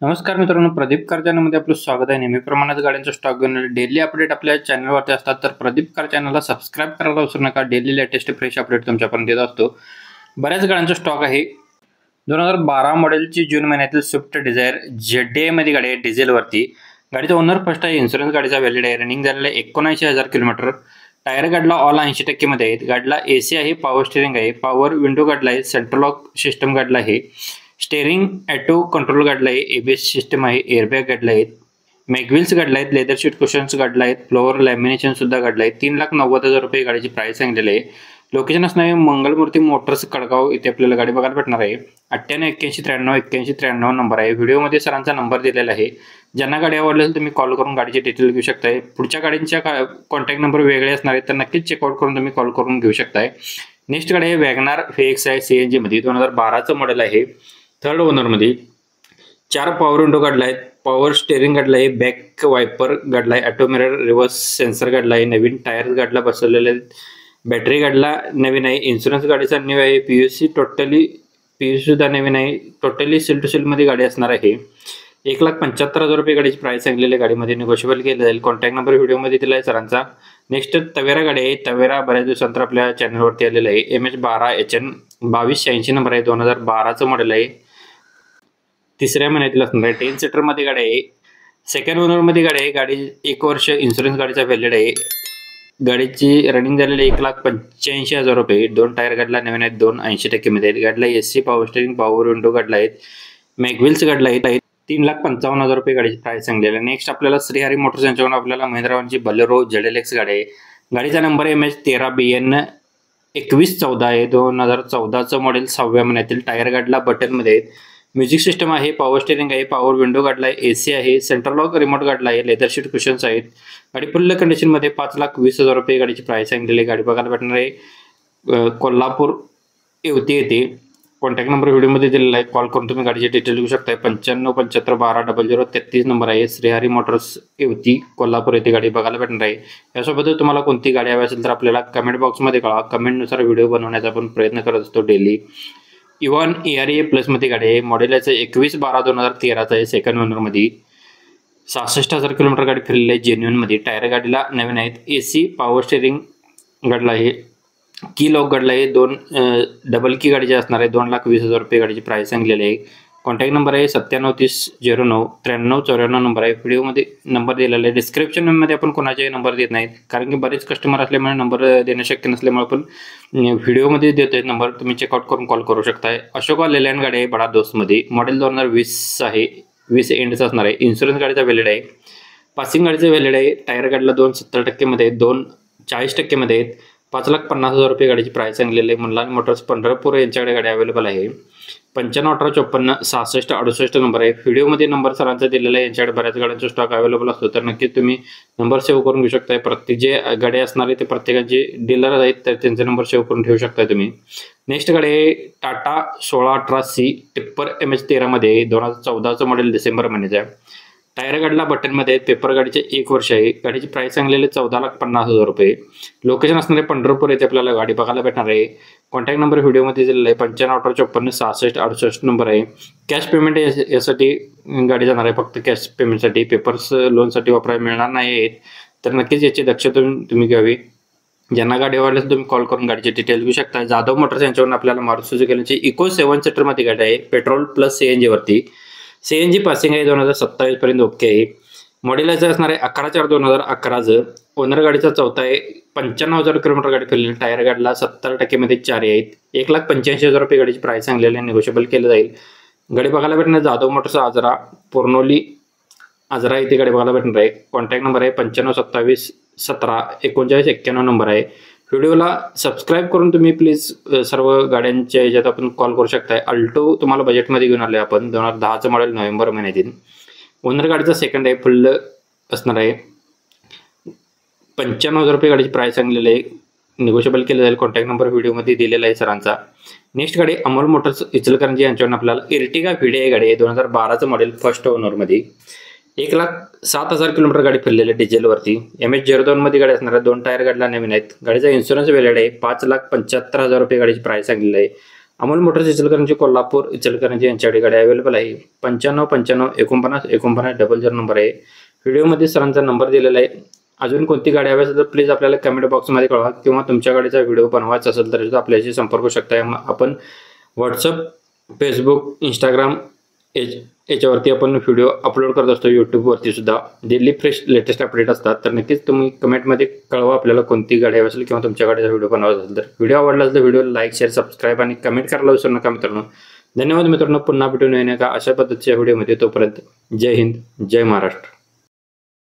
नमस्कार मित्रांनो, प्रदीप कार चॅनलमध्ये आपलं स्वागत आहे. नेहमीप्रमाणेच गाड्यांचा स्टॉक घेऊन डेली अपडेट आपल्या चॅनलवरती असतात, तर प्रदीप कार चॅनलला सबस्क्राईब करायला विसरू नका. डेली लेटेस्ट फ्रेश अपडेट तुमच्यापर्यंत येत असतो. बऱ्याच गाड्यांचा स्टॉक आहे. 2012 मॉडेलची जून महिन्यातील स्विफ्ट डिझायर ZDI मध्ये गाडी आहे डिझेलवरती. गाडीचा ओनर फर्स्ट आहे. इन्शुरन्स गाडीचा व्हॅलिड आहे. रनिंग झालेला 79,000 किलोमीटर. टायर गाडीला ऑल 80% मध्ये आहेत. गाडीला AC आहे, पॉवर स्टिअरिंग आहे, पॉवर विंडो गाडीला आहे, सेंट्रल लॉक सिस्टम गाडीला आहे, स्टेअरिंग ऑटो कंट्रोल गाडीला आहे, ABS सिस्टम आहे, एअरबॅग गाडीला आहेत, मॅगव्हील्स गाडीला आहेत, लेदर शीट कुशन्स गाडीला आहेत, फ्लोअर लॅमिनेशन सुद्धा गाडीला आहे. 3,90,000 रुपये गाडीची प्राइस सांगितलेली आहे. लोकेशन असणार आहे मंगलमूर्ती मोटर्स कडगाव इथे आपल्याला गाडी बघायला भेटणार आहे. 9881938193 नंबर आहे. व्हिडिओमध्ये सरांचा नंबर दिलेला आहे. ज्यांना गाडी आवडली असेल तुम्ही कॉल करून गाडीचे डिटेल घेऊ शकताय. पुढच्या गाडींच्या कॉन्टॅक्ट नंबर वेगळे असणार आहेत, तर नक्कीच चेकआउट करून तुम्ही कॉल करून घेऊ शकताय. नेक्स्ट गाडी आहे वॅगनार VX आहे CNG मध्ये. 2012चं मॉडेल आहे. थर्ड ओनरमध्ये 4 पॉवर विंडो गाडला आहेत, पॉवर स्टेअरिंग गाडला आहे, बॅक वायपर गाडला आहे, ऑटो मिरर रिव्हर्स सेन्सर गाडला आहे, नवीन टायर गाडला बसवलेले आहेत, बॅटरी गाडला नवीन आहे, इन्शुरन्स गाडीचा न्यू आहे, PUC सुद्धा नवीन आहे. टोटली सील टू सीलमध्ये गाडी असणार आहे. 1,75,000 रुपये गाडीची प्राइस सांगलेली गाडीमध्ये निगोशिएबल केलं जाईल. कॉन्टॅक्ट नंबर व्हिडिओमध्ये दिला आहे सरांचा. नेक्स्ट तवेरा गाडी आहे. तवेरा बऱ्याच दिवसांतर आपल्या चॅनलवरती आलेलं आहे. MH12HN 2286 नंबर आहे. 2012चं मॉडेल आहे. तिसऱ्या महिन्यातील असणार आहे. 10 सीटरमध्ये गाडी आहे. सेकंड ओनरमध्ये गाडी आहे. गाडी 1 वर्ष इन्शुरन्स गाडीचा व्हॅलिड आहे. गाडीची रनिंग झालेली 1,85,000 रुपये. 2 टायर गाडीला नवीन आहेत, 2 80% मध्ये आहेत. गाडीला AC power steering power window गाडला आहेत, मॅगव्हील्स गाडला आहेत. 3,55,000 रुपये गाडीची प्राइस सांगलेली आहे. नेक्स्ट आपल्याला श्रीहरी मोटर्स यांच्याकडून आपल्याला महिंद्राची बलेरो ZLX गाडी आहे. गाडीचा नंबर MH13BN 2114 आहे. 2014चं मॉडेल 6व्या महिन्यातील. टायर गाडीला बटनमध्ये आहेत. म्युझिक सिस्टम आहे, पॉवर स्टेअरिंग आहे, पॉवर विंडो गाडला आहे, AC आहे, सेंट्रल लॉक रिमोट गाडला आहे, लेदर शीट कुशन्स आहेत. गाडी फुल कंडिशनमध्ये 5,20,000 रुपये गाडीची प्राइस सांगितलेली. गाडी बघायला भेटणार आहे. कोल्हापूर येवती येते. कॉन्टॅक्ट नंबर व्हिडिओमध्ये दिलेला आहे. कॉल करून तुम्ही गाडीचे डिटेल घेऊ शकता. 9575120033 नंबर आहे. श्रीहरी मोटर्स येवती कोल्हापूर येथे गाडी बघायला भेटणार आहे. यासोबत तुम्हाला कोणती गाडी हवी असेल तर आपल्याला कमेंट बॉक्समध्ये कळवा. कमेंटनुसार व्हिडिओ बनवण्याचा आपण प्रयत्न करत असतो डेली. इव्हॉन ERA प्लसमध्ये गाडी आहे. मॉडेल याचं 21/12/2013चं आहे. सेकंड ओनरमध्ये 66,000 किलोमीटर गाडी फिरलेली आहे जेन्युनमध्ये. टायर गाडीला नवीन आहेत. AC पॉवर स्टेअरिंग गाडला आहे, की लॉक गाडला आहे. 2 डबल की गाडीची असणार आहे. 2,20,000 रुपये गाडीची प्राइस सांगलेली आहे. कॉन्टॅक्ट नंबर आहे 9730099394 नंबर आहे. व्हिडिओमध्ये नंबर दिलेला आहे. डिस्क्रिप्शनमध्ये आपण कोणाचे नंबर देत नाहीत, कारण की बरेच कस्टमर असल्यामुळे नंबर देणं शक्य नसल्यामुळे आपण व्हिडिओमध्ये देतोय नंबर. तुम्ही चेकआउट करून कॉल करू शकताय. अशोका लेलँड गाडी आहे बडा दोस्तमध्ये. मॉडेल 2020 आहे. 20 एंडचं असणार आहे. इन्शुरन्स गाडीचा व्हॅलिड आहे. पासिंग गाडीचा व्हॅलिड आहे. टायर गाडीला 2 70% मध्ये आहेत, 2 40% मध्ये आहेत. 5,50,000 रुपये गाडीची प्राइस सांगलेली आहे. मल्हार मोटर्स पंढरपूर यांच्याकडे गाडी अवेलेबल आहे. 9518546668 नंबर आहे. व्हिडिओमध्ये नंबर सरांचा दिलेला आहे. यांच्याकडे बऱ्याच गाड्यांचा स्टॉक अवेलेबल असतो, तर नक्कीच तुम्ही नंबर सेव्ह करून घेऊ शकता. प्रत्येक जे गाडी असणार आहे ते प्रत्येकाचे डीलर आहेत, तर त्यांचे नंबर सेव्ह करून ठेवू शकता तुम्ही. नेक्स्ट गाडी आहे टाटा 1618C टिप्पर MH13 मध्ये. 2014चं मॉडेल डिसेंबर महिन्याचं आहे. टायर गाडीला बटनमध्ये आहेत. पेपर गाडीचे 1 वर्ष आहे. गाडीची प्राइस सांगलेली 14,50,000 रुपये. लोकेशन असणारे पंढरपूर येथे आपल्याला गाडी बघायला भेटणार आहे. कॉन्टॅक्ट नंबर व्हिडिओमध्ये दिलेला आहे. 9518546668 नंबर आहे. कॅश पेमेंट यासाठी गाडी जाणार आहे, फक्त कॅश पेमेंटसाठी. पेपर्स लोनसाठी वापरायला मिळणार नाही आहेत, तर नक्कीच याची दक्षता तुम्ही घ्यावी. ज्यांना गाडी आवडली असेल तुम्ही कॉल करून गाडीचे डिटेल घेऊ शकता. जाधव मोटर्स यांच्यावरून आपल्याला मारुती सुझुकी इको 7 सीटरमध्ये गाडी आहे. पेट्रोल प्लस CNG वरती. CNG पासिंग आहे. 2027 पर्यंत ओके आहे. मॉडेल याचं असणार आहे 11/4/2011चं. ओनर गाडीचा 4था आहे. 95,000 किलोमीटर गाडी फिरलेली. टायर गाडीला 70% मध्ये 4 आहेत. 1,85,000 रुपये गाडीची प्राइस सांगलेली आहे. निगोशिएबल केलं जाईल. गाडी बघायला भेटणार जाधव मोटर्स आजरा पोर्नोली आजरा इथे गाडी बघायला भेटणार आहे. कॉन्टॅक्ट नंबर आहे 9527173991 नंबर आहे. व्हिडिओला सबस्क्राईब करून तुम्ही प्लीज सर्व गाड्यांच्या ह्याच्यात आपण कॉल करू शकताय. अल्टो तुम्हाला बजेटमध्ये घेऊन आले आपण. 2010चं मॉडेल नोव्हेंबर महिन्यातील. ओनर गाडीचा सेकंड आहे. फुल असणार आहे. 95,000 रुपये गाडीची प्राइस सांगलेली आहे. निगोशिएबल केलं जाईल. कॉन्टॅक्ट नंबर व्हिडिओमध्ये दिलेला आहे सरांचा. नेक्स्ट गाडी अमोल मोटर्स इचलकरंजी यांच्याकडून आपल्याला इर्टिगा VDI गाडी आहे. 2012चं मॉडेल फर्स्ट ओनरमध्ये. 1,07,000 किलोमीटर गाडी फिरलेली आहे डिझेलवरती. MH02 मध्ये गाडी असणार आहे. 2 टायर गाडीला नवीन आहेत. गाडीचा इन्शुरन्स व्हॅलिड आहे. 5,75,000 रुपये गाडीची प्राइस सांगलेली आहे. अमोल मोटर्स इचलकरंजी कोल्हापूर इचलकरंजी यांच्याकडे गाडी अवेलेबल आहे. 9595494900 नंबर आहे. व्हिडिओमध्ये सरांचा नंबर दिलेला आहे. अजून कोणती गाडी हवी असेल तर प्लीज आपल्याला कमेंट बॉक्समध्ये कळवा किंवा तुमच्या गाडीचा व्हिडिओ बनवायचा असेल तर आपल्याशी संपर्क करू शकता. आपण व्हॉट्सअप, फेसबुक, इंस्टाग्राम याच्यावरती आपण व्हिडिओ अपलोड करत असतो. यूट्यूबवरती सुद्धा डेली फ्रेश लेटेस्ट अपडेट असतात. तर नक्कीच तुम्ही कमेंटमध्ये कळवा आपल्याला कोणती गाडी हवी असेल किंवा तुमच्या गाडीचा व्हिडिओ बनवायचा असेल तर. व्हिडिओ आवडला असेल तर व्हिडिओ लाईक, शेअर, सबस्क्राईब आणि कमेंट करायला विसरू नका मित्रांनो. धन्यवाद मित्रांनो. पुन्हा भेटून येणे का अशा पद्धतीच्या व्हिडिओमध्ये. तोपर्यंत जय हिंद, जय महाराष्ट्र.